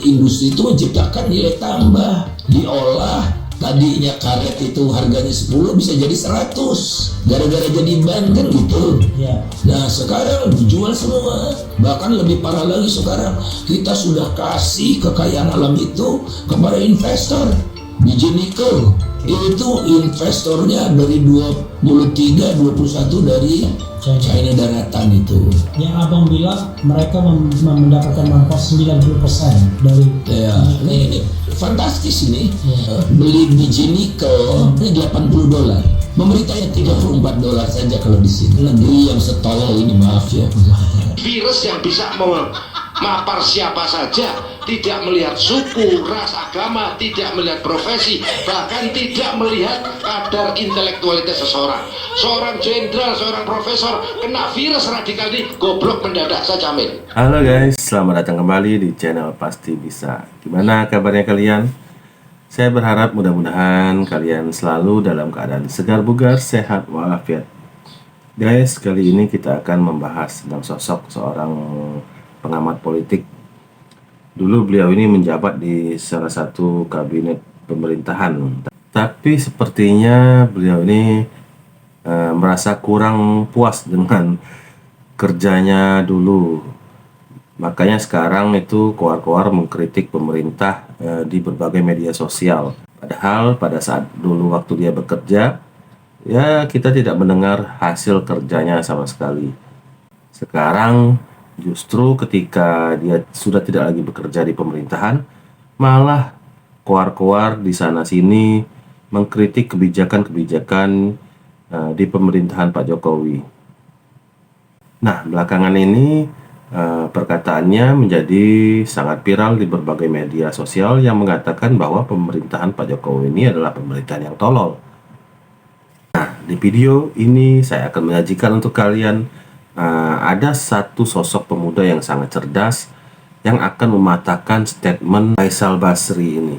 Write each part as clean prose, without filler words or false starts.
Industri itu menciptakan nilai tambah, diolah. Tadinya karet itu harganya 10 bisa jadi 100 gara-gara jadi ban kan gitu. Nah sekarang dijual semua. Bahkan lebih parah lagi sekarang, kita sudah kasih kekayaan alam itu kepada investor. Biji nikel itu investornya dari 21 dari China daratan itu. Yang abang bilang mereka mendapatkan manfaat 90% dari ini fantastis ini. Beli biji nikel ini $80, pemerintahnya $34 saja kalau di sini. Negeri yang setolol ini, maaf ya. Virus yang bisa memapar siapa saja, tidak melihat suku, ras, agama, tidak melihat profesi, bahkan tidak melihat kadar intelektualitas seseorang. Seorang jenderal, seorang profesor kena virus radikal ini, goblok mendadak, saya jamin. Halo guys, selamat datang kembali di channel Pasti Bisa. Gimana kabarnya kalian? Saya berharap mudah-mudahan kalian selalu dalam keadaan segar bugar, sehat walafiat. Guys, kali ini kita akan membahas tentang sosok seorang pengamat politik. Dulu beliau ini menjabat di salah satu kabinet pemerintahan, tapi sepertinya beliau ini merasa kurang puas dengan kerjanya dulu. Makanya sekarang itu koar-koar mengkritik pemerintah di berbagai media sosial. Padahal pada saat dulu waktu dia bekerja, ya kita tidak mendengar hasil kerjanya sama sekali. Sekarang justru ketika dia sudah tidak lagi bekerja di pemerintahan, malah koar-koar di sana-sini mengkritik kebijakan-kebijakan di pemerintahan Pak Jokowi. Nah, belakangan ini perkataannya menjadi sangat viral di berbagai media sosial yang mengatakan bahwa pemerintahan Pak Jokowi ini adalah pemerintahan yang tolol. Nah, di video ini saya akan menyajikan untuk kalian ada satu sosok pemuda yang sangat cerdas yang akan mematahkan statement Faisal Basri ini.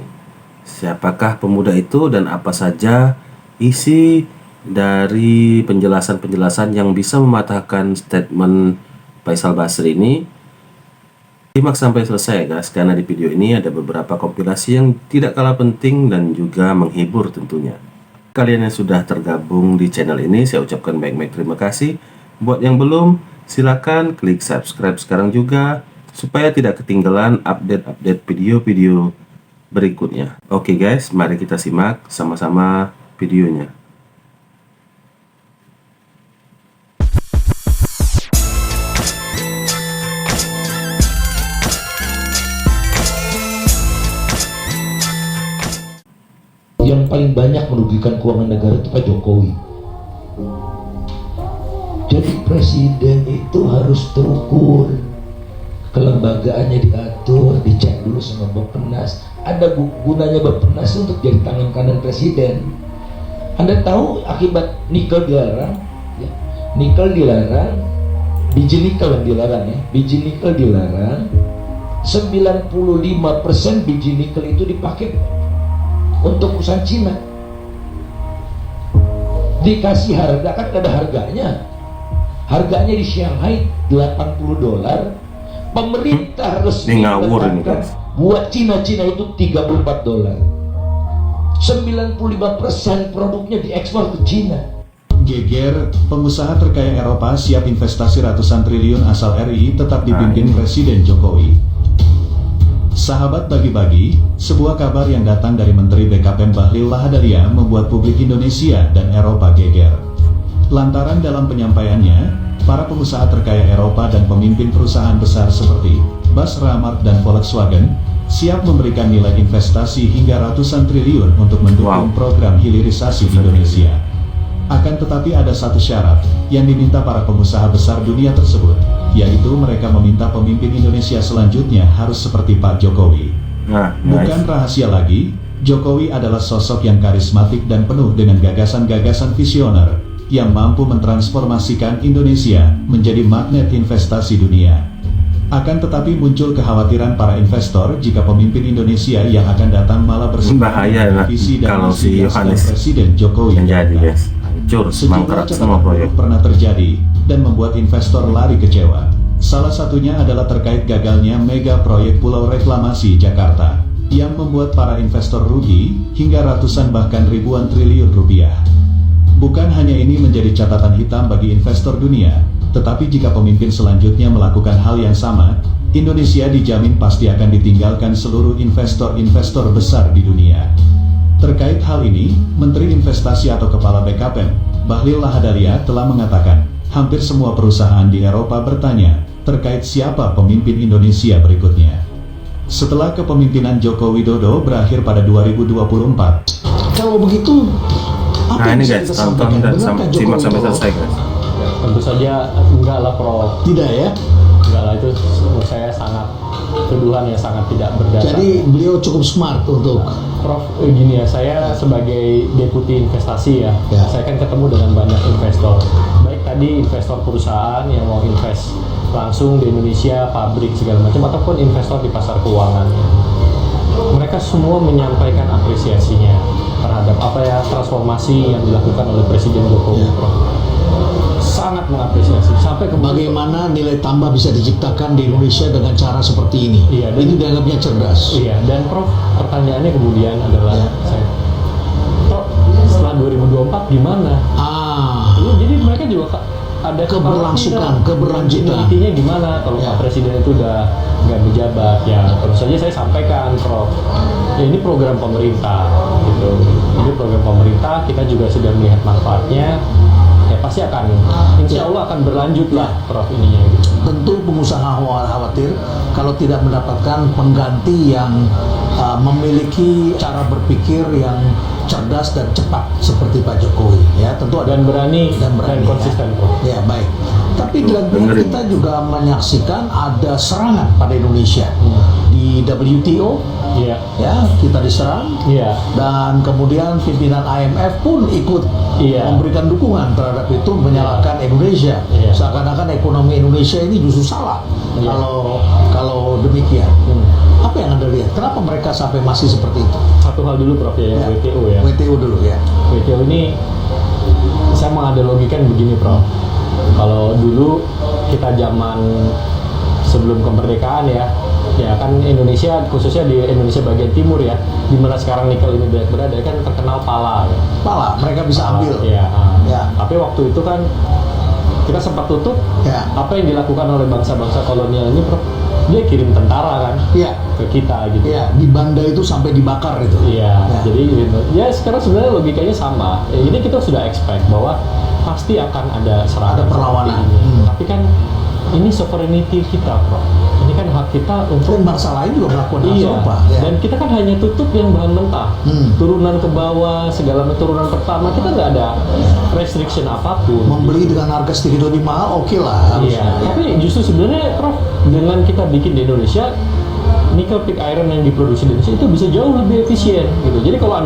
Siapakah pemuda itu dan apa saja isi dari penjelasan-penjelasan yang bisa mematahkan statement Faisal Basri ini? Simak sampai selesai guys, karena di video ini ada beberapa kompilasi yang tidak kalah penting dan juga menghibur tentunya. Kalian yang sudah tergabung di channel ini, saya ucapkan baik-baik terima kasih. Buat yang belum, silakan klik subscribe sekarang juga supaya tidak ketinggalan update-update video-video berikutnya. Oke guys, mari kita simak sama-sama videonya. Yang paling banyak merugikan keuangan negara itu Pak Jokowi. Jadi presiden itu harus terukur, kelembagaannya diatur, dicek dulu sama Bappenas. Ada gunanya Bappenas untuk jadi tangan kanan presiden. Anda tahu akibat nikel dilarang, ya? Nikel dilarang, biji nikel yang dilarang ya, biji nikel dilarang. 95% biji nikel itu dipakai untuk perusahaan Cina. Dikasih harga kan ada harganya. Harganya di Shanghai $80. Pemerintah resmi mengatakan buat Cina itu $34. 95% produknya diekspor ke Cina. Geger, pengusaha terkaya Eropa siap investasi ratusan triliun asal RI tetap dipimpin Presiden Jokowi. Sahabat bagi-bagi, sebuah kabar yang datang dari Menteri BKPM Bahlil Lahadalia membuat publik Indonesia dan Eropa geger. Lantaran dalam penyampaiannya, para pengusaha terkaya Eropa dan pemimpin perusahaan besar seperti Basra Mart dan Volkswagen siap memberikan nilai investasi hingga ratusan triliun untuk mendukung program hilirisasi Indonesia. Akan tetapi ada satu syarat yang diminta para pengusaha besar dunia tersebut, yaitu mereka meminta pemimpin Indonesia selanjutnya harus seperti Pak Jokowi. Bukan rahasia lagi, Jokowi adalah sosok yang karismatik dan penuh dengan gagasan-gagasan visioner yang mampu mentransformasikan Indonesia menjadi magnet investasi dunia. Akan tetapi muncul kekhawatiran para investor jika pemimpin Indonesia yang akan datang malah berseberangan visi dan misi Presiden Jokowi. Sejumlah cekcok pernah terjadi dan membuat investor lari kecewa. Salah satunya adalah terkait gagalnya mega proyek Pulau Reklamasi Jakarta, yang membuat para investor rugi hingga ratusan bahkan ribuan triliun rupiah. Bukan hanya ini menjadi catatan hitam bagi investor dunia, tetapi jika pemimpin selanjutnya melakukan hal yang sama, Indonesia dijamin pasti akan ditinggalkan seluruh investor-investor besar di dunia. Terkait hal ini, Menteri Investasi atau Kepala BKPM, Bahlil Lahadalia telah mengatakan, hampir semua perusahaan di Eropa bertanya terkait siapa pemimpin Indonesia berikutnya. Setelah kepemimpinan Joko Widodo berakhir pada 2024. Kalau begitu, apa Nah yang ini bisa guys, kita tonton sampaikan? dan Benarkah simak Jokowi sampai itu- selesai guys. Tentu saja enggak lah Prof. Tidak ya. Enggak lah, itu menurut saya sangat tuduhan yang sangat tidak berdasar. Jadi beliau cukup smart untuk Prof, gini ya, saya sebagai deputi investasi ya, Ya. saya kan ketemu dengan banyak investor. Baik tadi investor perusahaan yang mau invest langsung di Indonesia, pabrik segala macam, ataupun investor di pasar keuangan. Mereka semua menyampaikan apresiasinya terhadap apa ya transformasi yang dilakukan oleh Presiden Jokowi. Ya. Prof. Sangat mengapresiasi sampai ke bagaimana nilai tambah bisa diciptakan di Indonesia dengan cara seperti ini. Iya, dan- Ini dianggapnya cerdas. Iya, dan Prof, pertanyaannya kemudian adalah Ya. Prof, setelah 2024 gimana? Iya, jadi mereka juga ada Keberlangsungan, keberlanjutan. Intinya gimana kalau Ya. Pak Presiden itu udah nggak menjabat? Ya terus saja saya sampaikan, Prof. Ya ini program pemerintah, gitu. Ini program pemerintah, kita juga sudah melihat manfaatnya. Ya pasti akan, insya Allah akan berlanjut lah, Prof ininya. Gitu. Tentu pengusaha khawatir kalau tidak mendapatkan pengganti yang memiliki cara berpikir yang cerdas dan cepat seperti Pak Jokowi. Ya, tentu ada Dan berani dan, konsisten, ya. Prof. Ya, baik. Tapi di lain pihak Dengerin. kita juga menyaksikan ada serangan pada Indonesia di WTO. Iya, Ya, kita diserang. iya. Dan kemudian pimpinan IMF pun ikut Iya. memberikan dukungan terhadap itu, menyalahkan Indonesia. Iya. Seakan-akan ekonomi Indonesia ini justru salah. Iya. Kalau demikian. Apa yang Anda lihat? Kenapa mereka sampai masih seperti itu? Satu hal dulu, Prof, ya, yang WTO ya. WTO dulu ya. WTO ini saya menganalogikan begini, Prof. Kalau dulu kita zaman sebelum kemerdekaan ya kan Indonesia, khususnya di Indonesia bagian timur ya, di mana sekarang nikel ini berada kan terkenal pala ya. Pala, mereka bisa ambil. Ya, Ya. Tapi waktu itu kan kita sempat tutup. Ya. Apa yang dilakukan oleh bangsa-bangsa kolonial ini, Prof? Dia kirim tentara kan Ya. ke kita gitu. Ya, di Banda itu sampai dibakar itu. Iya, Ya. jadi gitu. Ya sekarang sebenarnya logikanya sama. Ya, jadi kita sudah expect bahwa pasti akan ada serangan, Ada perlawanan. seperti ini. Hmm. Tapi kan ini sovereignty kita, Prof. Ini kan hak kita untuk Dan bangsa lain juga melakukan hal iya. serupa. Ya. Dan kita kan hanya tutup yang bahan mentah, turunan ke bawah, segala turunan pertama kita nggak ada restriction apapun. Membeli dengan harga sedikit lebih mahal, oke lah. Iya, harusnya. tapi justru sebenarnya, Prof, dengan kita bikin di Indonesia, nickel pig iron yang diproduksi di Indonesia itu bisa jauh lebih efisien gitu. Jadi kalau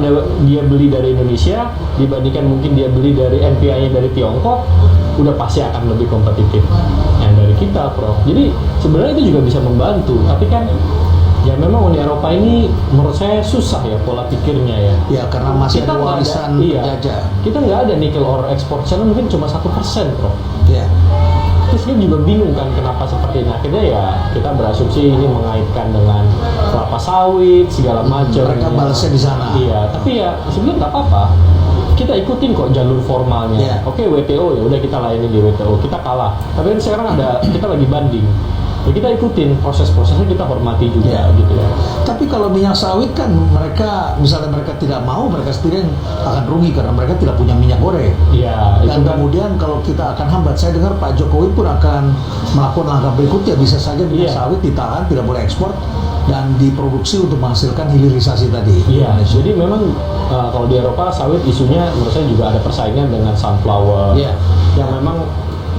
dia beli dari Indonesia dibandingkan mungkin dia beli dari NPI-nya dari Tiongkok, udah pasti akan lebih kompetitif yang dari kita, Prof. Jadi sebenarnya itu juga bisa membantu, tapi kan ya memang Uni Eropa ini menurut saya susah ya pola pikirnya ya. Ya, karena masih ada nggak warisan iya, penjajah. kita nggak ada nikel ore ekspor sana mungkin cuma 1%, Prof. Ya. Terus dia juga bingung kan kenapa seperti ini. Akhirnya ya kita berasumsi ini mengaitkan dengan kelapa sawit segala macam. Mereka ya. balasnya di sana. Iya, tapi ya sebenarnya nggak apa-apa. Kita ikutin kok jalur formalnya. Iya. Oke, WTO ya udah kita layani di WTO. Kita kalah. Tapi kan sekarang kita lagi banding. Ya kita ikutin proses-prosesnya, kita hormati juga Iya. gitu ya. Tapi kalau minyak sawit kan misalnya mereka tidak mau, mereka sendiri yang akan rugi karena mereka tidak punya minyak goreng. Iya, Dan itu kan. kemudian kalau kita akan hambat, saya dengar Pak Jokowi pun akan melakukan langkah berikutnya, bisa saja minyak Iya. sawit ditahan, tidak boleh ekspor dan diproduksi untuk menghasilkan hilirisasi tadi. Iya, jadi memang kalau di Eropa sawit isunya menurut saya juga ada persaingan dengan sunflower, Iya. yang memang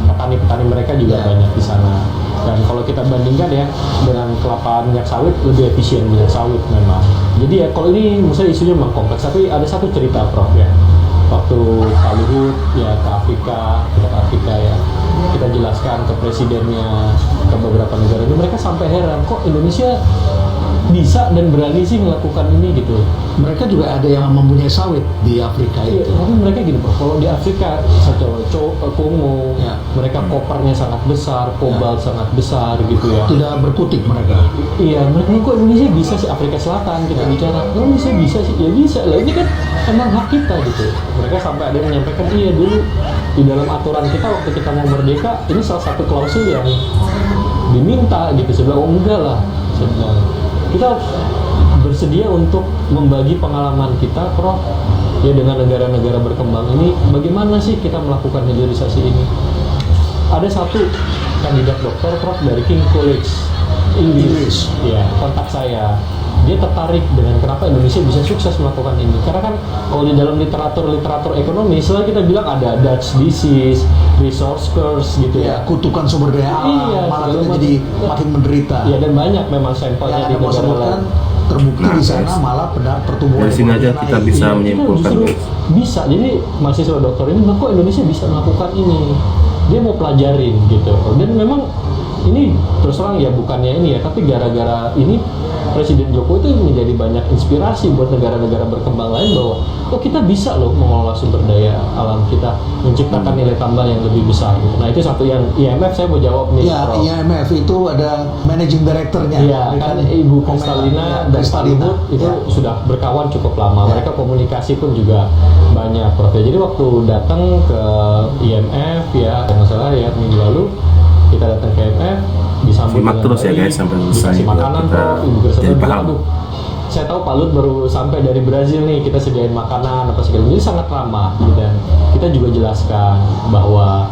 petani-petani mereka juga Iya. banyak di sana. Dan kalau kita bandingkan ya dengan kelapa minyak sawit, lebih efisien minyak sawit memang. Jadi ya kalau ini menurut saya isunya memang kompleks. Tapi ada satu cerita, Prof ya. Waktu Pak Luhut ya ke Afrika ya, kita jelaskan ke presidennya, ke beberapa negara ini, mereka sampai heran kok Indonesia bisa dan berani sih melakukan ini gitu. Mereka juga ada yang mempunyai sawit di Afrika Iya, itu. tapi mereka gini bro, kalau di Afrika, Kongo, Ya. mereka kopernya sangat besar, kobalt sangat besar gitu ya. Tidak berkutik mereka. Iya, mereka kok Indonesia bisa sih, Afrika Selatan kita bicara, Indonesia bisa sih, ya bisa lah, ini kan emang hak kita gitu. Mereka sampai ada yang menyampaikan, iya dulu di dalam aturan kita waktu kita mau merdeka, ini salah satu klausul yang diminta gitu. Saya bilang, oh enggak lah, saya bilang, kita bersedia untuk membagi pengalaman kita, Prof, ya dengan negara-negara berkembang ini, bagaimana sih kita melakukan hilirisasi ini. Ada satu kandidat dokter, Prof, dari King College Inggris, ya, kontak saya. Dia tertarik dengan kenapa Indonesia bisa sukses melakukan ini. Karena kan kalau di dalam literatur ekonomi, selalu kita bilang ada Dutch disease, resource curse gitu Ya, ya. kutukan sumber daya alam, Iya, malah segala kita macam. jadi makin menderita. Iya, dan banyak memang sampelnya Yang di Anda mau negara sebutkan lain. terbukti Nah, di sana guys. malah pertumbuhan Dari sini aja ekonomi kita naik. bisa Iya, menyimpulkan, kita guys. justru bisa. Jadi mahasiswa dokter ini bilang, kok Indonesia bisa melakukan ini. Dia mau pelajarin gitu. Dan memang ini terus terang ya bukannya ini ya, tapi gara-gara ini Presiden Jokowi itu menjadi banyak inspirasi buat negara-negara berkembang lain bahwa oh kita bisa loh mengelola sumber daya alam kita, menciptakan nilai tambah yang lebih besar gitu. Nah itu satu yang IMF saya mau jawab nih, Ya, Prof. IMF itu ada managing directornya. Iya, kan Ibu Komen- Kristalina ya, dan Pak Kristalina. Luhut itu Ya. sudah berkawan cukup lama. Ya. Mereka komunikasi pun juga banyak, Prof. Ya, jadi waktu datang ke IMF ya, kalau nggak salah ya minggu lalu kita datang ke IMF, disambut Simak dengan terus ya, baik, guys, sampai selesai dikasih biar makanan, kita Prof. Ibu Kristalina jadi bilang, paham. aduh, saya tahu Pak Lut baru sampai dari Brazil nih, kita sediain makanan apa segala macam. Jadi sangat ramah dan kita juga jelaskan bahwa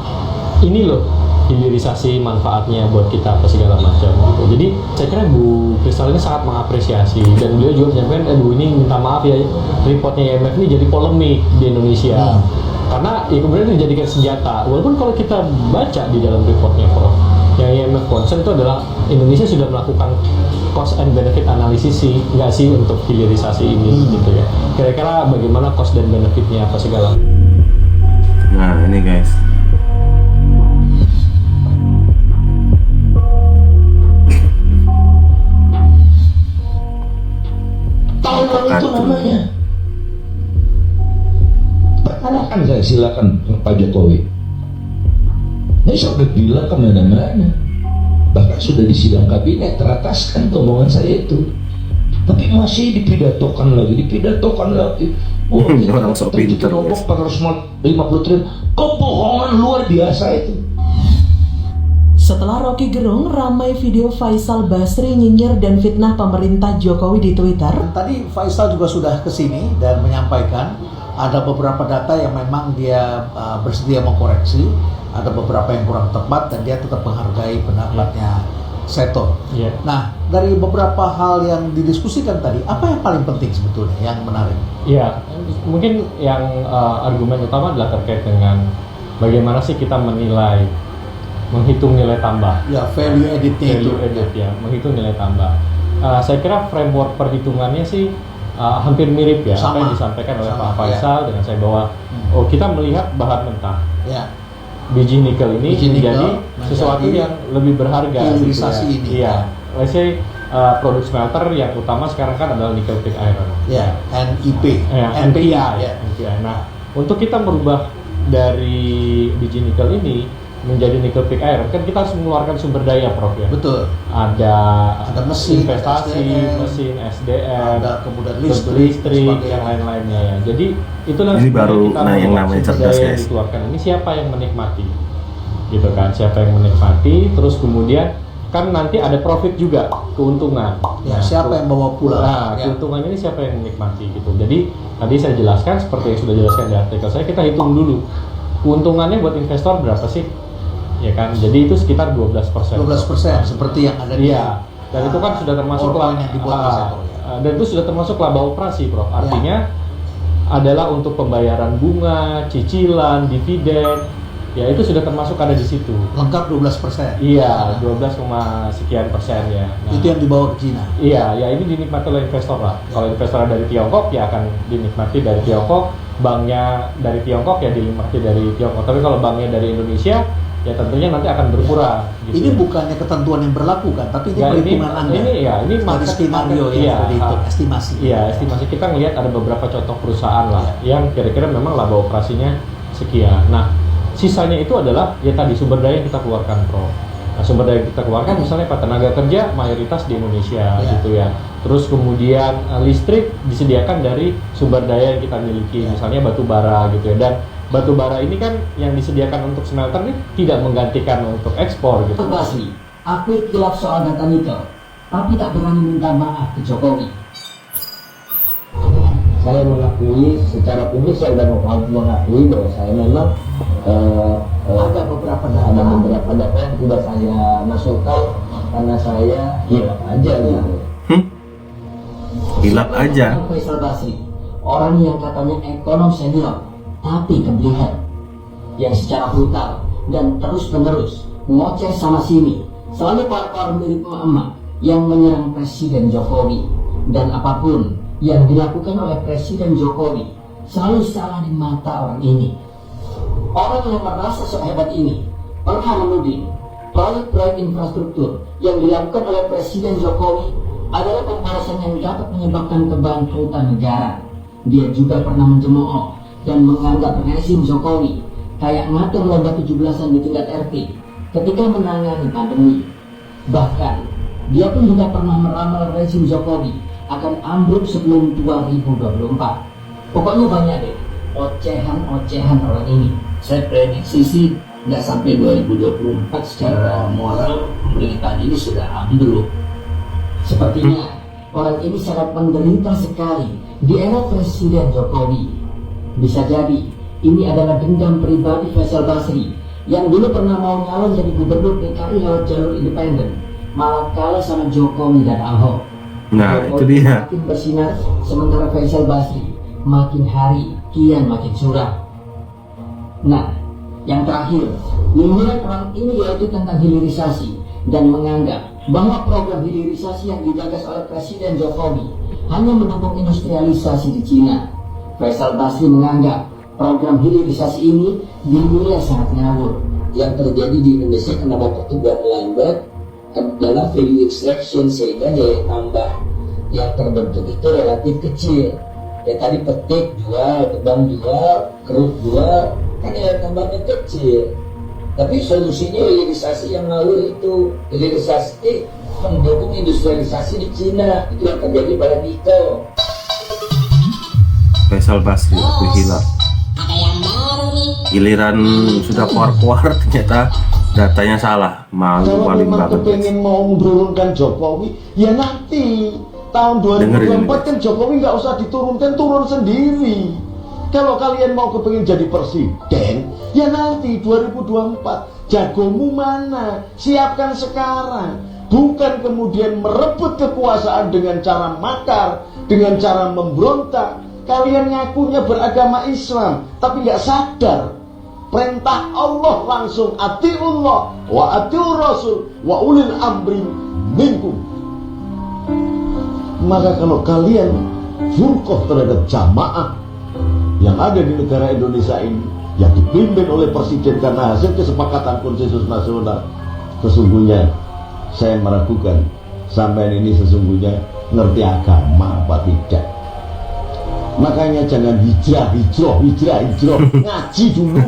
ini loh hilirisasi manfaatnya buat kita apa segala macam gitu. Jadi saya kira Bu Kristal ini sangat mengapresiasi dan beliau juga menyampaikan, aduh ini minta maaf ya reportnya IMF ini jadi polemik di Indonesia. Karena ya kemudian itu dijadikan senjata. Walaupun kalau kita baca di dalam reportnya, Prof, yang IMF concern itu adalah Indonesia sudah melakukan cost and benefit analisis sih, nggak sih untuk hilirisasi ini gitu ya. Kira-kira bagaimana cost dan benefitnya apa segala. Nah ini guys, Tahunan itu namanya. Pertanyaan saya silakan Pak Jokowi. Ini saya udah bilang kemana-mana. Bahkan sudah di sidang kabinet terataskan omongan saya itu. Tapi masih dipidatokan lagi. Wah, Orang sok pinter, Rombok 450 triliun. Kebohongan luar biasa itu. Setelah Rocky Gerung, ramai video Faisal Basri nyinyir dan fitnah pemerintah Jokowi di Twitter. Tadi Faisal juga sudah kesini dan menyampaikan ada beberapa data yang memang dia bersedia mengkoreksi, ada beberapa yang kurang tepat dan dia tetap menghargai pendapatnya Seto. Iya. Nah, dari beberapa hal yang didiskusikan tadi, apa yang paling penting sebetulnya yang menarik? Ya, mungkin yang argumen utama adalah terkait dengan bagaimana sih kita menilai, menghitung nilai tambah. Ya, value added-nya itu. Value added ya, menghitung nilai tambah. Saya kira framework perhitungannya sih hampir mirip ya, apa Sama. yang disampaikan oleh Sama, Pak Faisal dengan saya bahwa oh kita melihat bahan mentah. Ya, Biji nikel ini Biji nikel menjadi sesuatu menjadi yang lebih berharga. hilirisasi gitu ini. ya. Iya. Let's say produk smelter yang utama sekarang kan adalah nickel pig iron. ya, NIP, NPI. ya. NPI. Nah, untuk kita merubah dari biji nikel ini menjadi nickel pig iron, kan kita harus mengeluarkan sumber daya, Prof ya. Betul. Ada mesin, investasi, ada SDM, mesin, SDM, ada kemudian terus listrik, dan sebagainya. yang lain-lainnya ya. Jadi itulah Ini sebenarnya baru kita yang mengelola namanya sumber cerdas, daya yang guys. dikeluarkan ini siapa yang menikmati, gitu kan? Siapa yang menikmati? Terus kemudian kan nanti ada profit juga, keuntungan. Ya, siapa yang bawa pulang? Nah, Ya. keuntungan ini siapa yang menikmati gitu. Jadi tadi saya jelaskan seperti yang sudah jelaskan di artikel saya, kita hitung dulu keuntungannya buat investor berapa sih, ya kan? Jadi itu sekitar 12%. 12% seperti yang ada di Iya. Dan itu kan sudah termasuk PowerPoint yang dibuat oleh Seto, ya. dan itu sudah termasuk laba operasi, Prof. Artinya adalah untuk pembayaran bunga, cicilan, dividen, ya itu sudah termasuk ada di situ. lengkap 12%. Iya, 12, sekian persen ya. Nah, Itu yang dibawa ke Cina. iya, ya ini dinikmati oleh investor lah. Kalau investor dari Tiongkok ya akan dinikmati dari Tiongkok, banknya dari Tiongkok ya dinikmati dari Tiongkok. Tapi kalau banknya dari Indonesia ya tentunya nanti akan berkurang. Gitu. Ini bukannya ketentuan yang berlaku kan, tapi ini perhitungan Anda. Ini dari skenario iya, seperti itu, estimasi. Iya, estimasi kita ngelihat ada beberapa contoh perusahaan lah yang kira-kira memang laba operasinya sekian. Nah, sisanya itu adalah ya tadi sumber daya yang kita keluarkan, Prof. Nah, sumber daya yang kita keluarkan misalnya Pak, tenaga kerja mayoritas di Indonesia gitu ya. Terus kemudian listrik disediakan dari sumber daya yang kita miliki, misalnya batu bara gitu ya. Dan batu bara ini kan yang disediakan untuk smelter ini tidak menggantikan untuk ekspor gitu. Basri, akui khilaf soal data nikel, tapi tak berani minta maaf ke Jokowi. Saya mengakui secara publik, saya sudah mengakui bahwa saya memang Ada beberapa data yang tidak saya masukkan karena saya hilaf aja gitu. Hilap aja. Faisal Basri, orang yang katanya ekonom senior, tapi kebelihan, yang secara brutal dan terus-menerus ngoceh sana sini, selalu par-par mirip emak-emak yang menyerang Presiden Jokowi, dan apapun yang dilakukan oleh Presiden Jokowi selalu salah di mata orang ini. Orang yang merasa sok hebat ini pernah menuding proyek-proyek infrastruktur yang dilakukan oleh Presiden Jokowi adalah pembalasan yang dapat menyebabkan kebangkrutan negara. Dia juga pernah mencemooh dan menganggap rezim Jokowi kayak ngatur lomba 17-an di tingkat RT ketika menangani pandemi. Bahkan, dia pun juga pernah meramal rezim Jokowi akan ambruk sebelum 2024. Pokoknya banyak deh ocehan-ocehan orang ini. Saya prediksi sih nggak sampai 2024 secara moral pemerintahan ini sudah ambruk. Sepertinya orang ini sangat menderita sekali di era Presiden Jokowi. Bisa jadi ini adalah dendam pribadi Faisal Basri yang dulu pernah mau nyalon jadi gubernur DKI lewat jalur independen, malah kalah sama Jokowi dan Ahok. Nah, Jokowi itu dia. makin bersinar, sementara Faisal Basri makin hari kian makin suram. Nah, yang terakhir, nyinyiran orang ini yaitu tentang hilirisasi dan menganggap bahwa program hilirisasi yang digagas oleh Presiden Jokowi hanya mendukung industrialisasi di Cina. Faisal Basri menganggap program hilirisasi ini dinilai sangat ngawur. Yang terjadi di Indonesia kenapa pertumbuhan melambat adalah value extraction, sehingga nilai tambah yang terbentuk itu relatif kecil. Ya tadi petik jual, tebang jual, keruk jual, kan nilai tambahnya kecil. Tapi solusinya hilirisasi yang ngawur itu. Hilirisasi mendukung industrialisasi di Cina. Itu yang terjadi pada nikel. Faisal Basri itu hilaf. Giliran sudah keluar ternyata datanya salah. Malu Kalau paling memang banget. kepengen mau menurunkan Jokowi, ya nanti tahun 2024 kan Jokowi nggak usah diturunkan, turun sendiri. Kalau kalian mau kepengen jadi presiden, ya nanti 2024 jagomu mana? Siapkan sekarang. Bukan kemudian merebut kekuasaan dengan cara makar, dengan cara memberontak. Kalian ngakunya beragama Islam, tapi nggak sadar perintah Allah langsung atiullah wa atiur rasul wa ulil amri minkum. Maka kalau kalian furqah terhadap jamaah yang ada di negara Indonesia ini, yang dipimpin oleh presiden karena hasil kesepakatan konsensus nasional, sesungguhnya saya meragukan sampai ini sesungguhnya ngerti agama apa tidak. Makanya jangan hijrah ngaji dulu.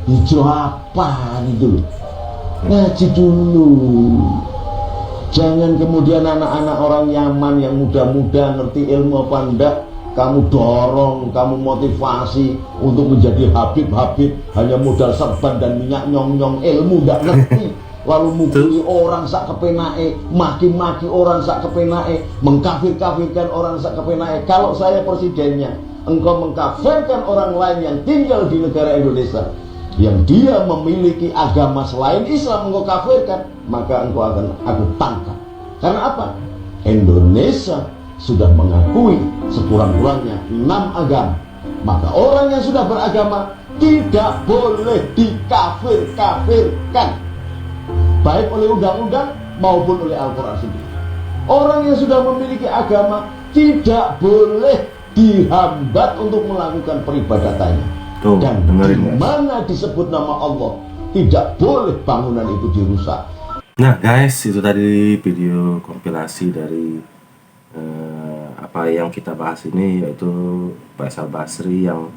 Hijrah apa gitu loh, ngaji dulu. Jangan kemudian anak-anak orang Yaman yang muda-muda ngerti ilmu apa enggak, kamu dorong, kamu motivasi untuk menjadi habib-habib hanya modal serban dan minyak nyong-nyong, ilmu enggak ngerti. Lalu mukuli orang sak kepenae, maki-maki orang sak kepenae, mengkafir-kafirkan orang sak kepenae. Kalau saya presidennya, engkau mengkafirkan orang lain yang tinggal di negara Indonesia, yang dia memiliki agama selain Islam, engkau kafirkan, maka engkau akan aku tangkap. Karena apa? Indonesia sudah mengakui sekurang-kurangnya 6 agama. Maka orang yang sudah beragama tidak boleh dikafir-kafirkan, baik oleh undang-undang maupun oleh Al-Quran sendiri. Orang yang sudah memiliki agama tidak boleh dihambat untuk melakukan peribadatannya. Tuh, dan dengerin, di mana disebut nama Allah, Tidak boleh bangunan itu dirusak. Nah guys, itu tadi video kompilasi dari apa yang kita bahas ini, yaitu Faisal Basri yang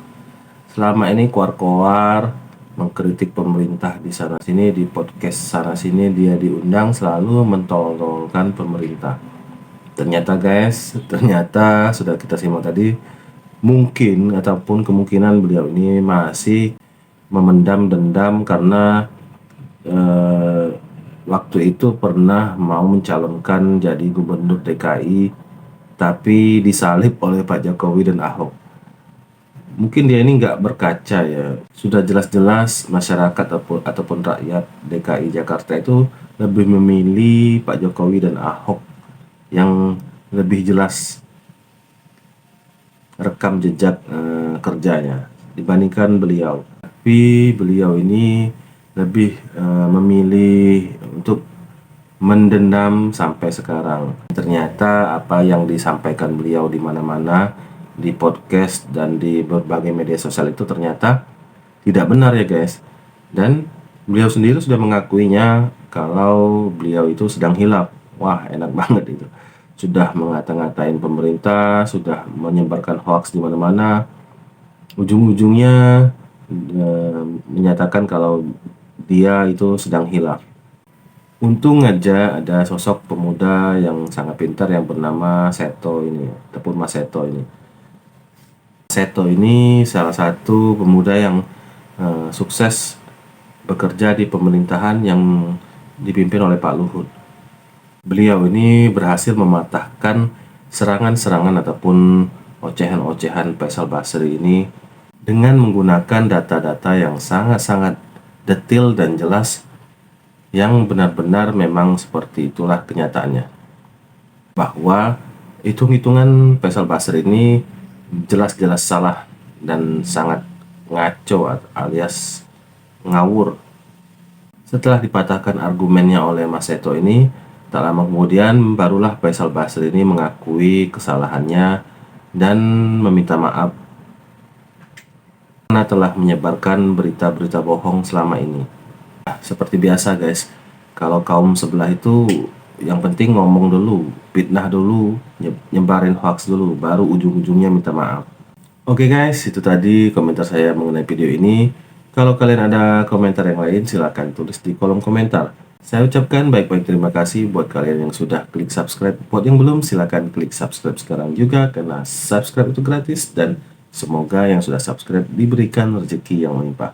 selama ini koar-koar mengkritik pemerintah di sana sini, di podcast sana sini dia diundang selalu mentolongkan pemerintah. Ternyata guys, ternyata sudah kita simak tadi, mungkin ataupun kemungkinan beliau ini masih memendam dendam karena waktu itu pernah mau mencalonkan jadi gubernur DKI tapi disalib oleh Pak Jokowi dan Ahok. Mungkin dia ini nggak berkaca ya. Sudah jelas-jelas masyarakat ataupun rakyat DKI Jakarta itu lebih memilih Pak Jokowi dan Ahok yang lebih jelas rekam jejak kerjanya dibandingkan beliau. Tapi beliau ini lebih memilih untuk mendendam sampai sekarang. Ternyata apa yang disampaikan beliau di mana-mana, di podcast dan di berbagai media sosial itu ternyata tidak benar ya guys. Dan beliau sendiri sudah mengakuinya kalau beliau itu sedang hilaf. Wah, enak banget itu. Sudah ngata-ngatain pemerintah, sudah menyebarkan hoax di mana-mana. Ujung-ujungnya menyatakan kalau dia itu sedang hilaf. Untung aja ada sosok pemuda yang sangat pintar yang bernama Seto ini, ataupun Mas Seto ini. Seto ini salah satu pemuda yang sukses bekerja di pemerintahan yang dipimpin oleh Pak Luhut. Beliau ini berhasil mematahkan serangan-serangan ataupun ocehan-ocehan Faisal Basri ini dengan menggunakan data-data yang sangat-sangat detail dan jelas, yang benar-benar memang seperti itulah kenyataannya. Bahwa hitung-hitungan Faisal Basri ini jelas-jelas salah dan sangat ngaco alias ngawur. Setelah dipatahkan argumennya oleh Mas Seto ini, tak lama kemudian barulah Faisal Basri ini mengakui kesalahannya dan meminta maaf karena telah menyebarkan berita-berita bohong selama ini. Seperti biasa guys, kalau kaum sebelah itu yang penting ngomong dulu, fitnah dulu, nyebarin hoax dulu, baru ujung-ujungnya minta maaf. Oke guys, itu tadi komentar saya mengenai video ini. Kalau kalian ada komentar yang lain, silahkan tulis di kolom komentar. Saya ucapkan baik-baik terima kasih buat kalian yang sudah klik subscribe. Buat yang belum, silahkan klik subscribe sekarang juga, karena subscribe itu gratis dan semoga yang sudah subscribe diberikan rezeki yang melimpah.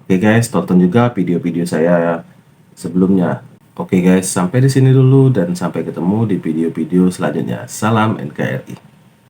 Oke guys, tonton juga video-video saya sebelumnya. Oke guys, sampai di sini dulu dan sampai ketemu di video-video selanjutnya. Salam NKRI.